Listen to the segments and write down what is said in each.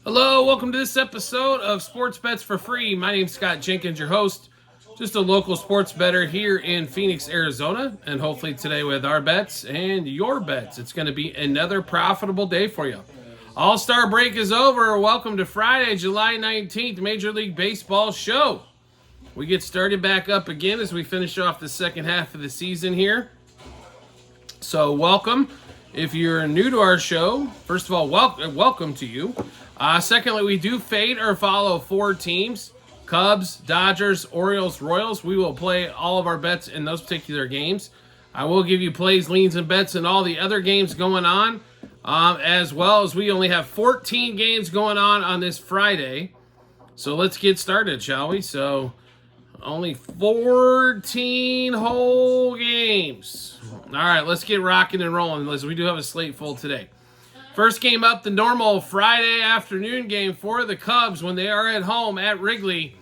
Hello, welcome to this episode of Sports Bets for Free. My name's Scott Jenkins, your host, just a local sports bettor here in Phoenix, Arizona, and hopefully today with our bets and your bets, it's going to be another profitable day for you. All-Star break is over. Welcome to Friday, July 19th, Major League Baseball show. We get started back up again as we finish off the second half of the season here. So welcome. If you're new to our show, first of all, welcome to you. Secondly, we do fade or follow four teams: Cubs, Dodgers, Orioles, Royals. We will play all of our bets in those particular games. I will give you plays, leans, and bets in all the other games going on, as well as we only have 14 games going on this Friday. So let's get started, shall we? So only 14 whole games. All right, let's get rocking and rolling, Liz. We do have a slate full today. First game up, the normal Friday afternoon game for the Cubs when they are at home at Wrigley.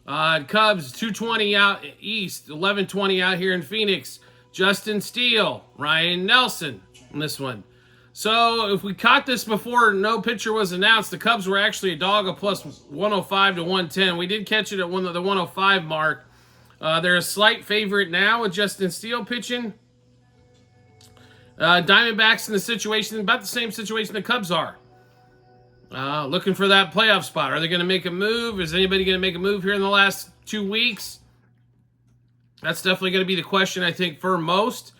Cubs 2:20 out east, 11:20 out here in Phoenix. Justin Steele, Ryan Nelson in this one. So if we caught this before no pitcher was announced, the Cubs were actually a dog of plus 105 to 110. We did catch it at the 105 mark. They're a slight favorite now with Justin Steele pitching. Diamondbacks in the situation, about the same situation the Cubs are. Looking for that playoff spot. Are they going to make a move? Is anybody going to make a move here in the last 2 weeks? That's definitely going to be the question, I think, for most.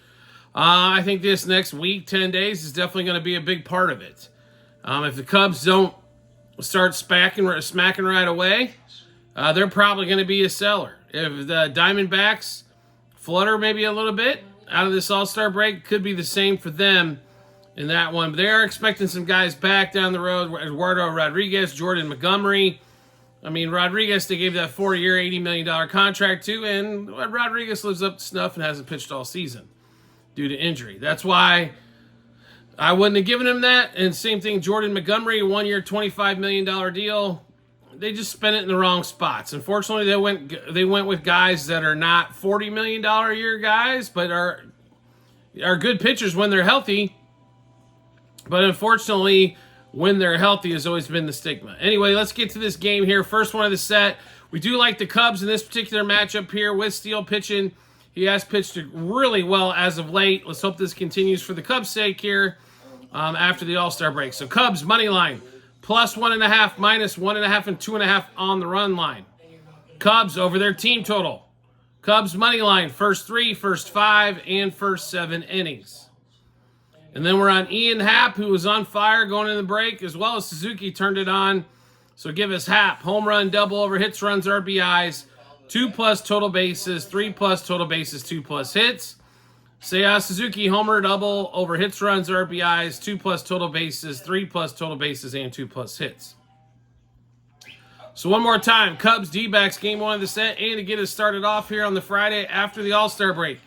I think this next week, 10 days, is definitely going to be a big part of it. If the Cubs don't start smacking right away, they're probably going to be a seller. If the Diamondbacks flutter maybe a little bit out of this All-Star break, could be the same for them in that one. But they are expecting some guys back down the road. Eduardo Rodriguez, Jordan Montgomery. I mean, Rodriguez, they gave that 4-year, $80 million contract to, and Rodriguez lives up to snuff and hasn't pitched all season due to injury. That's why I wouldn't have given him that. And same thing, Jordan Montgomery, 1-year, $25 million deal. They just spent it in the wrong spots. Unfortunately, they went with guys that are not $40 million a year guys, but are good pitchers when they're healthy. But unfortunately, when they're healthy has always been the stigma. Anyway, let's get to this game here. First one of the set. We do like the Cubs in this particular matchup here with Steele pitching. He has pitched really well as of late. Let's hope this continues for the Cubs' sake here after the All-Star break. So Cubs, money line. Plus 1.5, minus 1.5, and 2.5 on the run line. Cubs over their team total. Cubs money line, first 3, first 5, and first 7 innings. And then we're on Ian Happ, who was on fire going in the break, as well as Suzuki turned it on. So give us Happ, home run, double over hits, runs, RBIs, 2+ total bases, 3+ total bases, 2+ hits. Seiya Suzuki, homer, double over hits, runs, RBIs, 2+ total bases, 3+ total bases, and 2+ hits. So one more time, Cubs, D-backs, game one of the set, and to get us started off here on the Friday after the All-Star break.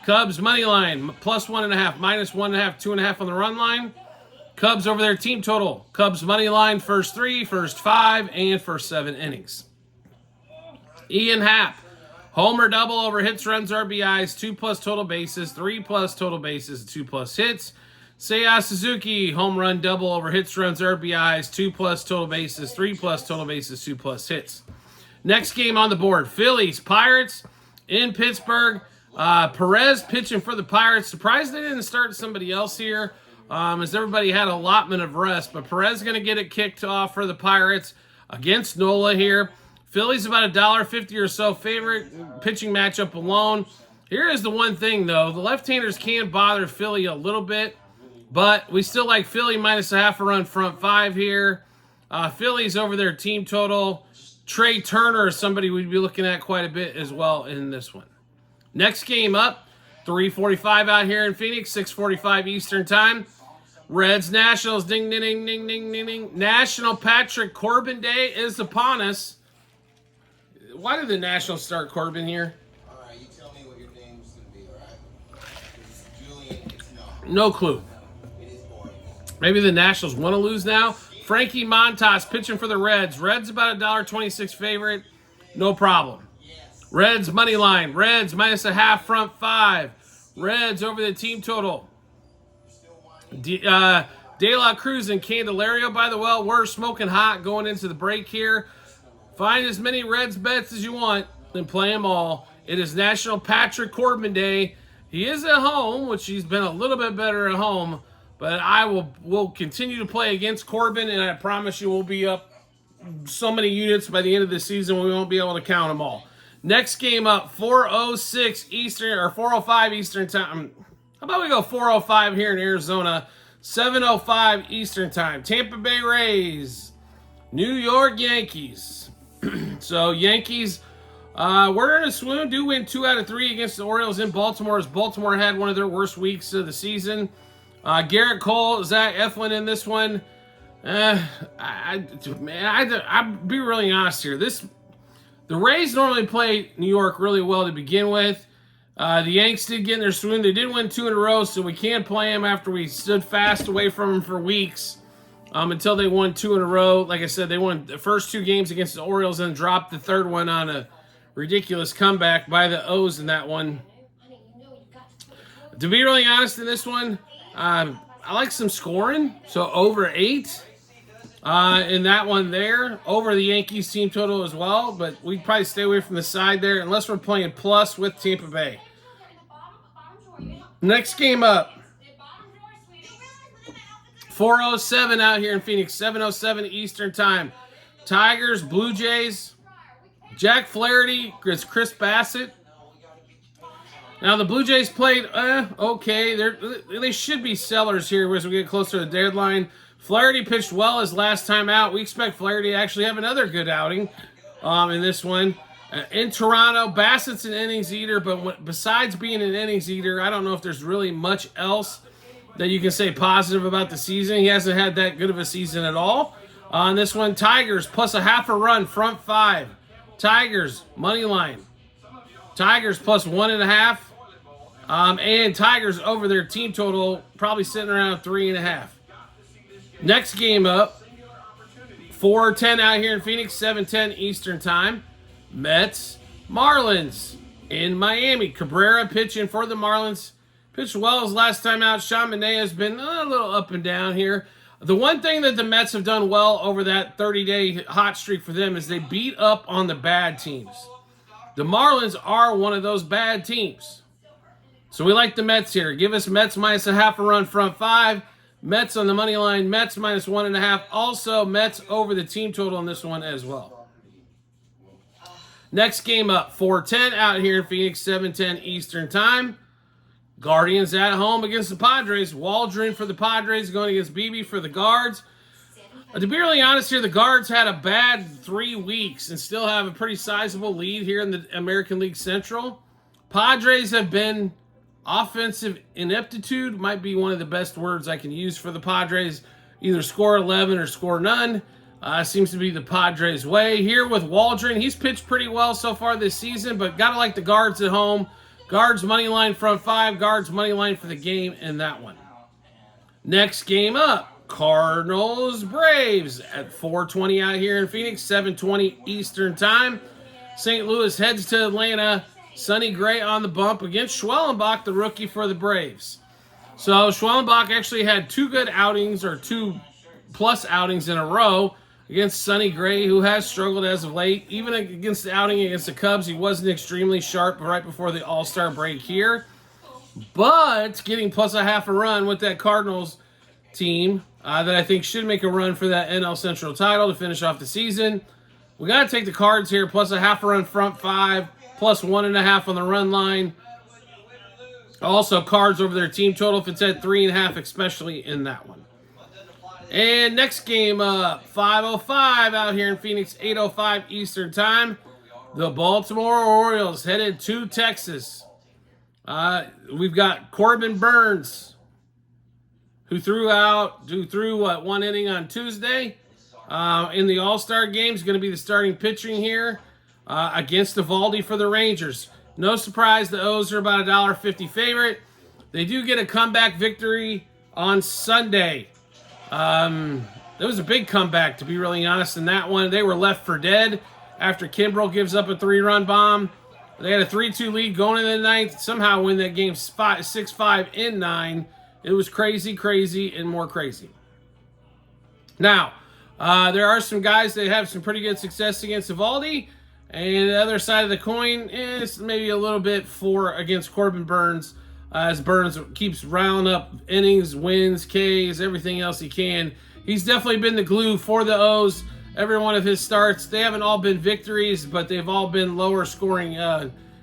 Cubs, money line, plus 1.5, minus 1.5, 2.5 on the run line. Cubs over their team total. Cubs, money line, first 3, first 5, and first 7 innings. Ian Happ. Homer, double over hits, runs, RBIs, 2+ total bases, 3+ total bases, 2+ hits. Seiya Suzuki, home run, double over hits, runs, RBIs, 2+ total bases, 3+ total bases, 2+ hits. Next game on the board, Phillies, Pirates in Pittsburgh. Perez pitching for the Pirates. Surprised they didn't start somebody else here, as everybody had allotment of rest. But Perez going to get it kicked off for the Pirates against Nola here. Philly's about $1.50 or so favorite pitching matchup alone. Here is the one thing, though. The left-handers can bother Philly a little bit, but we still like Philly minus 0.5 run front 5 here. Philly's over their team total. Trey Turner is somebody we'd be looking at quite a bit as well in this one. Next game up, 3:45 out here in Phoenix, 6:45 Eastern Time. Reds Nationals, ding, ding, ding, ding, ding, ding, ding. National Patrick Corbin Day is upon us. Why did the Nationals start Corbin here? All right, you tell me what your name's going to be, all right? It's Julian, it's not. No clue. It is boring. Maybe the Nationals want to lose now. Frankie Montas pitching for the Reds. Reds about $1.26 favorite. No problem. Reds money line. Reds minus 0.5 front 5. Reds over the team total. De La Cruz and Candelario, by the way, we're smoking hot going into the break here. Find as many Reds bets as you want and play them all. It is National Patrick Corbin Day. He is at home, which he's been a little bit better at home, but I will continue to play against Corbin, and I promise you we'll be up so many units by the end of the season we won't be able to count them all. Next game up, 4:06 Eastern or 4:05 Eastern time. How about we go 4:05 here in Arizona? 7:05 Eastern time. Tampa Bay Rays, New York Yankees. So Yankees, we're in a swoon. Do win 2 out of 3 against the Orioles in Baltimore, as Baltimore had one of their worst weeks of the season. Garrett Cole, Zach Eflin in this one. I'll be really honest here. The Rays normally play New York really well to begin with. The Yanks did get in their swoon. They did win 2 in a row, so we can't play them after we stood fast away from them for weeks until they won 2 in a row. Like I said, they won the first 2 games against the Orioles and dropped the third one on a ridiculous comeback by the O's in that one. To be really honest in this one, I like some scoring, so over 8 in that one there. Over the Yankees team total as well, but we'd probably stay away from the side there unless we're playing plus with Tampa Bay. Next game up, 4:07 out here in Phoenix, 7:07 Eastern time. Tigers, Blue Jays, Jack Flaherty, Chris Bassett. Now the Blue Jays played okay. They should be sellers here as we get closer to the deadline. Flaherty pitched well his last time out. We expect Flaherty to actually have another good outing in this one. In Toronto, Bassett's an innings eater, but besides being an innings eater, I don't know if there's really much else that you can say positive about the season. He hasn't had that good of a season at all. On this one, Tigers plus a half a run, front 5. Tigers, money line. Tigers plus 1.5. And Tigers over their team total, probably sitting around 3.5. Next game up, 4:10 out here in Phoenix, 7:10 Eastern time. Mets, Marlins in Miami. Cabrera pitching for the Marlins. Pitched well his last time out. Sean Manaea has been a little up and down here. The one thing that the Mets have done well over that 30-day hot streak for them is they beat up on the bad teams. The Marlins are one of those bad teams. So we like the Mets here. Give us Mets minus a half a run, front 5. Mets on the money line. Mets minus 1.5. Also, Mets over the team total on this one as well. Next game up, 4:10 out here in Phoenix, 7:10 Eastern time. Guardians at home against the Padres. Waldron for the Padres going against Beebe for the Guards. To be really honest here, the Guards had a bad 3 weeks and still have a pretty sizable lead here in the American League Central. Padres have been offensive ineptitude, might be one of the best words I can use for the Padres. Either score 11 or score none. Seems to be the Padres' way. Here with Waldron, he's pitched pretty well so far this season, but gotta like the Guards at home. Guards money line front 5. Guards money line for the game in that one. Next game up, Cardinals Braves at 4:20 out here in Phoenix, 7:20 Eastern time. St. Louis heads to Atlanta. Sonny Gray on the bump against Schwellenbach, the rookie for the Braves. So Schwellenbach actually had 2 good outings, or 2+ outings in a row against Sonny Gray, who has struggled as of late. Even against the outing against the Cubs, he wasn't extremely sharp right before the All-Star break here. But getting plus a half a run with that Cardinals team that I think should make a run for that NL Central title to finish off the season. We got to take the Cards here, plus a half a run front 5, plus 1.5 on the run line. Also, Cards over their team total if it's at 3.5, especially in that one. And next game up, 5:05 out here in Phoenix, 8:05 Eastern time. The Baltimore Orioles headed to Texas. We've got Corbin Burns, who threw 1 inning on Tuesday in the All-Star game. Is going to be the starting pitching here against Eovaldi for the Rangers. No surprise, the O's are about a $1.50 favorite. They do get a comeback victory on Sunday. It was a big comeback, to be really honest, in that one. They were left for dead after Kimbrel gives up a 3-run bomb. They had a 3-2 lead going into the ninth. Somehow win that game 6-5 in 9. It was crazy, and more crazy. Now, there are some guys that have some pretty good success against Eovaldi. And the other side of the coin is maybe a little bit for against Corbin Burnes, as Burnes keeps rounding up innings, wins, Ks, everything else he can. He's definitely been the glue for the O's. Every one of his starts, they haven't all been victories, but they've all been lower scoring.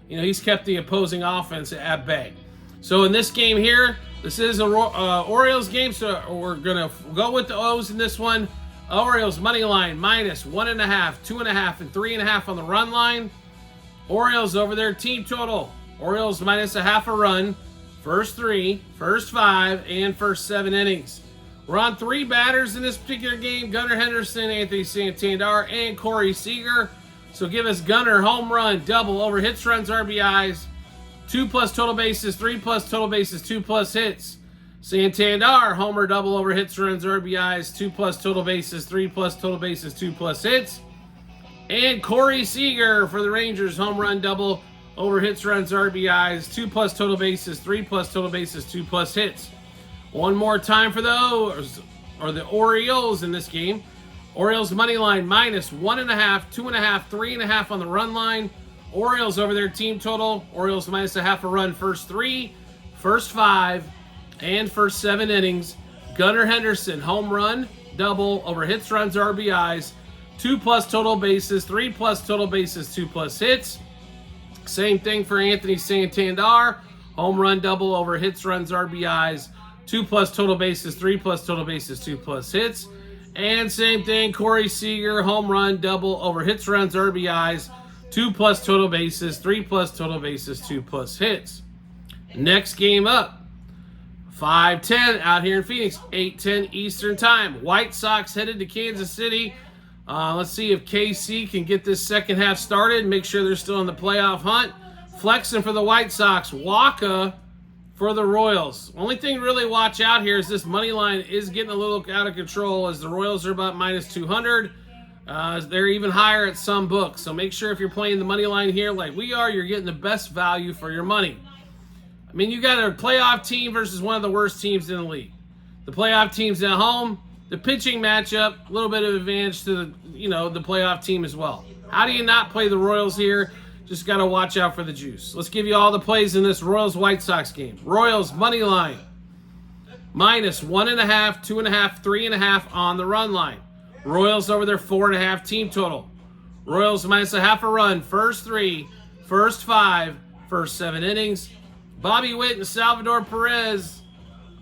He's kept the opposing offense at bay. So in this game here, this is a Orioles game, so we're going to go with the O's in this one. Orioles money line minus 1.5, 2.5, and 3.5 on the run line. Orioles over their team total. Orioles minus 0.5 run, first 3, first 5, and first 7 innings. We're on 3 batters in this particular game: Gunnar Henderson, Anthony Santander, and Corey Seager. So give us Gunnar home run, double over hits, runs, RBIs, 2+ total bases, 3+ total bases, 2+ hits. Santander, homer, double over hits, runs, RBIs, 2+ total bases, 3+ total bases, 2+ hits. And Corey Seager for the Rangers, home run, double over hits, runs, RBIs, 2+ total bases, 3+ total bases, 2+ hits. One more time for those, or the Orioles in this game. Orioles money line minus 1.5, 2.5, 3.5 on the run line. Orioles over their team total. Orioles minus 0.5 run, first 3, first 5, and first 7 innings. Gunnar Henderson, home run, double over hits, runs, RBIs, 2+ total bases, 3+ total bases, 2+ hits. Same thing for Anthony Santander, home run, double over hits, runs, RBIs, 2+ total bases, 3+ total bases, 2+ hits. And same thing, Corey Seager, home run, double over hits, runs, RBIs, 2+ total bases, 3+ total bases, 2+ hits. Next game up, 5:10 out here in Phoenix, 8:10 Eastern Time. White Sox headed to Kansas City. Let's see if KC can get this second half started. Make sure they're still in the playoff hunt. Flexing for the White Sox. Waka for the Royals. Only thing to really watch out here is this money line is getting a little out of control, as the Royals are about minus 200. They're even higher at some books. So make sure if you're playing the money line here like we are, you're getting the best value for your money. I mean, you got a playoff team versus one of the worst teams in the league. The playoff team's at home. The pitching matchup, a little bit of advantage to the playoff team as well. How do you not play the Royals here? Just got to watch out for the juice. Let's give you all the plays in this Royals-White Sox game. Royals money line minus 1.5, 2.5, 3.5 on the run line. Royals over their 4.5 team total. Royals minus 0.5 run, first 3, first 5, first 7 innings. Bobby Witt and Salvador Perez,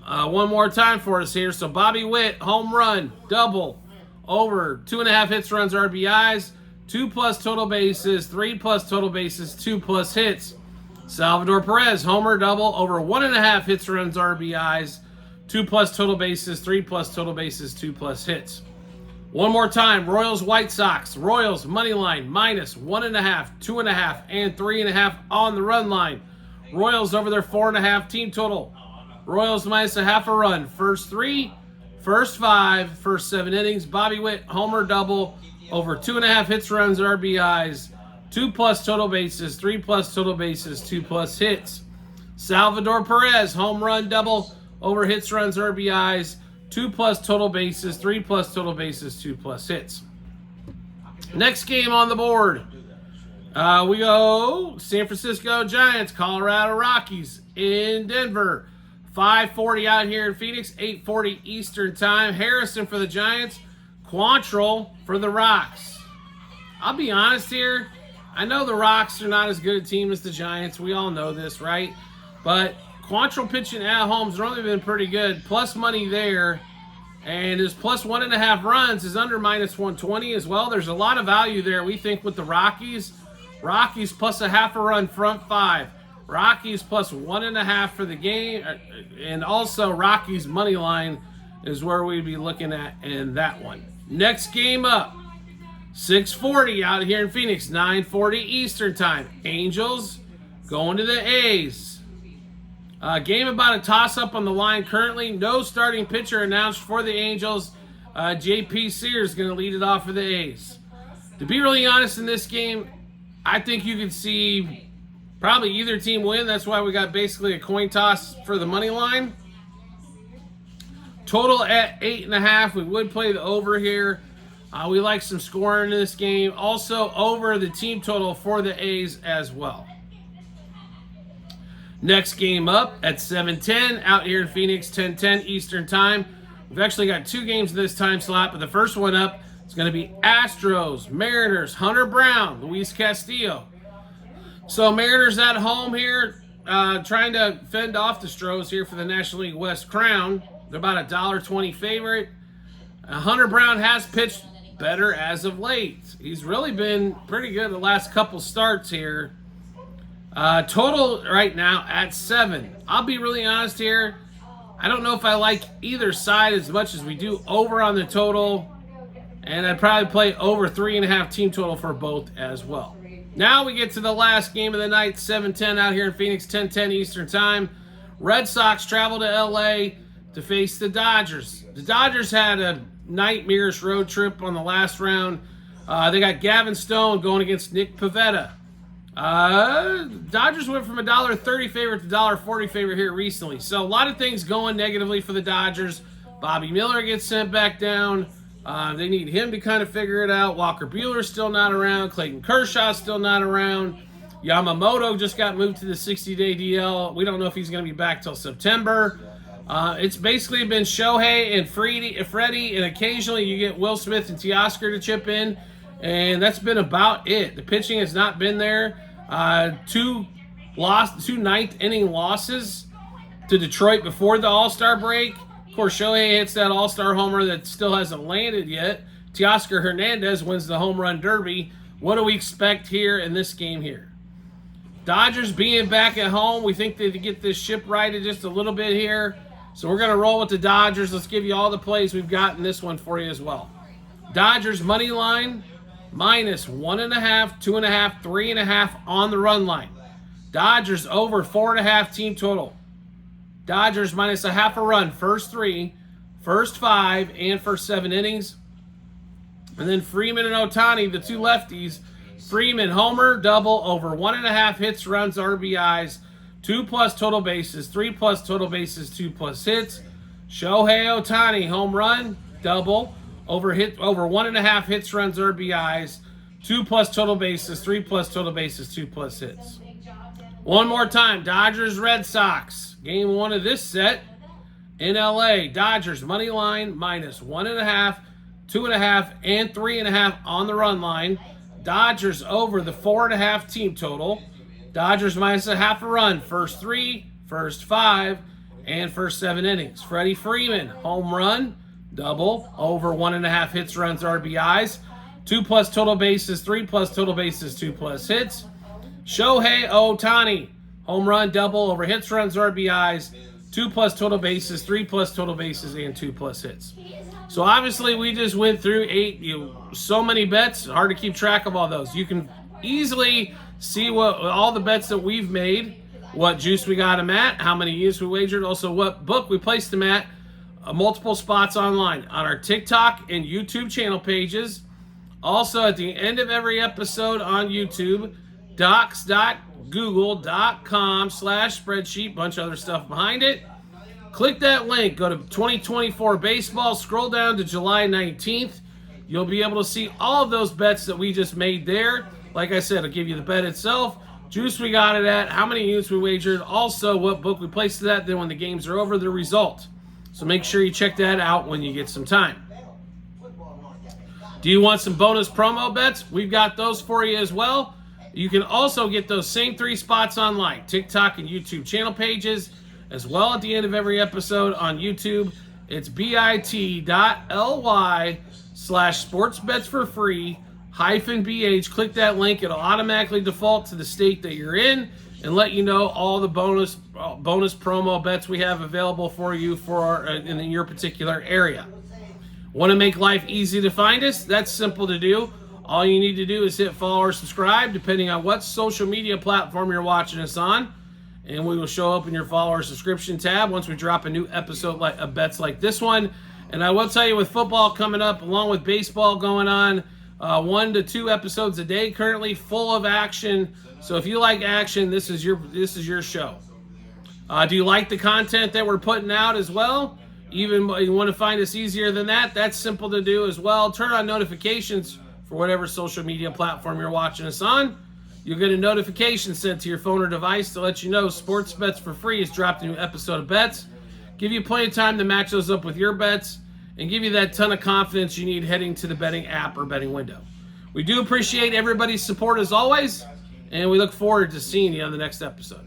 one more time for us here. So Bobby Witt, home run, double, over 2.5 hits, runs, RBIs, 2+ total bases, 3+ total bases, 2+ hits. Salvador Perez, homer, double, over 1.5 hits, runs, RBIs, 2+ total bases, 3+ total bases, 2+ hits. One more time, Royals, White Sox. Royals, money line, minus 1.5, 2.5, and 3.5 on the run line. Royals over their 4.5 team total. Royals minus 0.5 run. First 3, first 5, first 7 innings. Bobby Witt, homer, double, over 2.5 hits, runs, RBIs, 2+ total bases, 3+ total bases, 2+ hits. Salvador Perez, home run, double, over hits, runs, RBIs, 2+ total bases, 3+ total bases, 2+ hits. Next game on the board. We go San Francisco Giants, Colorado Rockies in Denver. 5:40 out here in Phoenix, 8:40 Eastern Time. Harrison for the Giants, Quantrill for the Rocks. I'll be honest here. I know the Rocks are not as good a team as the Giants. We all know this, right? But Quantrill pitching at home's really been pretty good. Plus money there. And his plus 1.5 runs is under minus 120 as well. There's a lot of value there, we think, with the Rockies. Rockies plus 0.5 run, front 5. Rockies plus 1.5 for the game. And also Rockies money line is where we'd be looking at in that one. Next game up, 6:40 out here in Phoenix, 9:40 Eastern Time. Angels going to the A's. Game about a toss-up on the line currently. No starting pitcher announced for the Angels. J.P. Sears is going to lead it off for the A's. To be really honest in this game, I think you could see probably either team win. That's why we got basically a coin toss for the money line. Total at 8.5. We would play the over here. We like some scoring in this game. Also over the team total for the A's as well. Next game up at 7:10 out here in Phoenix, 10:10 Eastern Time. We've actually got 2 games in this time slot, but the first one up is going to be Astros, Mariners, Hunter Brown, Luis Castillo. So Mariners at home here, trying to fend off the Stros here for the National League West crown. They're about a $1.20 favorite. Hunter Brown has pitched better as of late. He's really been pretty good the last couple starts here. Total right now at 7. I'll be really honest here. I don't know if I like either side as much as we do over on the total. And I'd probably play over 3.5 team total for both as well. Now we get to the last game of the night, 7:10 out here in Phoenix, 10:10 Eastern Time. Red Sox travel to LA to face the Dodgers. The Dodgers had a nightmarish road trip on the last round. They got Gavin Stone going against Nick Pivetta. Dodgers went from a $1.30 favorite to $1.40 favorite here recently. So a lot of things going negatively for the Dodgers. Bobby Miller gets sent back down. They need him to kind of figure it out. Walker Buehler's still not around. Clayton Kershaw's still not around. Yamamoto just got moved to the 60-day DL. We don't know if he's going to be back till September. It's basically been Shohei and Freddie, and occasionally you get Will Smith and Teoscar to chip in, and that's been about it. The pitching has not been there. 2 ninth-inning losses to Detroit before the All-Star break. Of course, Shohei hits that All-Star homer that still hasn't landed yet. Teoscar Hernandez wins the home run derby. What do we expect here in this game here? Dodgers being back at home, we think they get this ship righted just a little bit here. So we're going to roll with the Dodgers. Let's give you all the plays we've got in this one for you as well. Dodgers money line, minus 1.5, 2.5, 3.5 on the run line. Dodgers over 4.5 team total. Dodgers minus 0.5 run, first 3, first 5, and first 7 innings. And then Freeman and Ohtani, the 2 lefties. Freeman, homer, double, over 1.5 hits, runs, RBIs, 2+ total bases, 3+ total bases, 2+ hits. Shohei Ohtani, home run, double, over 1.5 hits, runs, RBIs, 2+ total bases, 3+ total bases, 2+ hits. One more time, Dodgers, Red Sox. Game 1 of this set in LA. Dodgers money line, minus 1.5, 2.5, and 3.5 on the run line. Dodgers over the 4.5 team total. Dodgers minus 0.5 run, first 3, first 5, and first 7 innings. Freddie Freeman, home run, double, over 1.5 hits, runs, RBIs, 2+ total bases, 3+ total bases, 2+ hits. Shohei Ohtani, home run, double, over hits, runs, RBIs, 2+ total bases, 3+ total bases, and 2+ hits. So obviously we just went through so many bets, hard to keep track of all those. You can easily see what all the bets that we've made, what juice we got them at, how many units we wagered, also what book we placed them at, multiple spots online on our TikTok and YouTube channel pages. Also at the end of every episode on YouTube, docs.google.com/spreadsheet, bunch of other stuff behind it. Click that link, go to 2024 baseball, scroll down to July 19th. You'll be able to see all of those bets that we just made there. Like I said, I'll give you the bet itself, juice we got it at, how many units we wagered, also what book we placed it at, then when the games are over, the result. So make sure you check that out when you get some time. Do you want some bonus promo bets? We've got those for you as well. You can also get those same 3 spots online, TikTok and YouTube channel pages, as well at the end of every episode on YouTube. It's bit.ly/sportsbetsforfree-bh. Click that link. It'll automatically default to the state that you're in and let you know all the bonus promo bets we have available for you in your particular area. Want to make life easy to find us? That's simple to do. All you need to do is hit follow or subscribe, depending on what social media platform you're watching us on. And we will show up in your follower subscription tab once we drop a new episode of bets like this one. And I will tell you, with football coming up, along with baseball going on, 1 to 2 episodes a day currently, full of action. So if you like action, this is your show. Do you like the content that we're putting out as well? Even you want to find us easier than that, that's simple to do as well. Turn on notifications for whatever social media platform you're watching us on. You'll get a notification sent to your phone or device to let you know Sports Bets for Free has dropped a new episode of bets. Give you plenty of time to match those up with your bets and give you that ton of confidence you need heading to the betting app or betting window. We do appreciate everybody's support as always, and we look forward to seeing you on the next episode.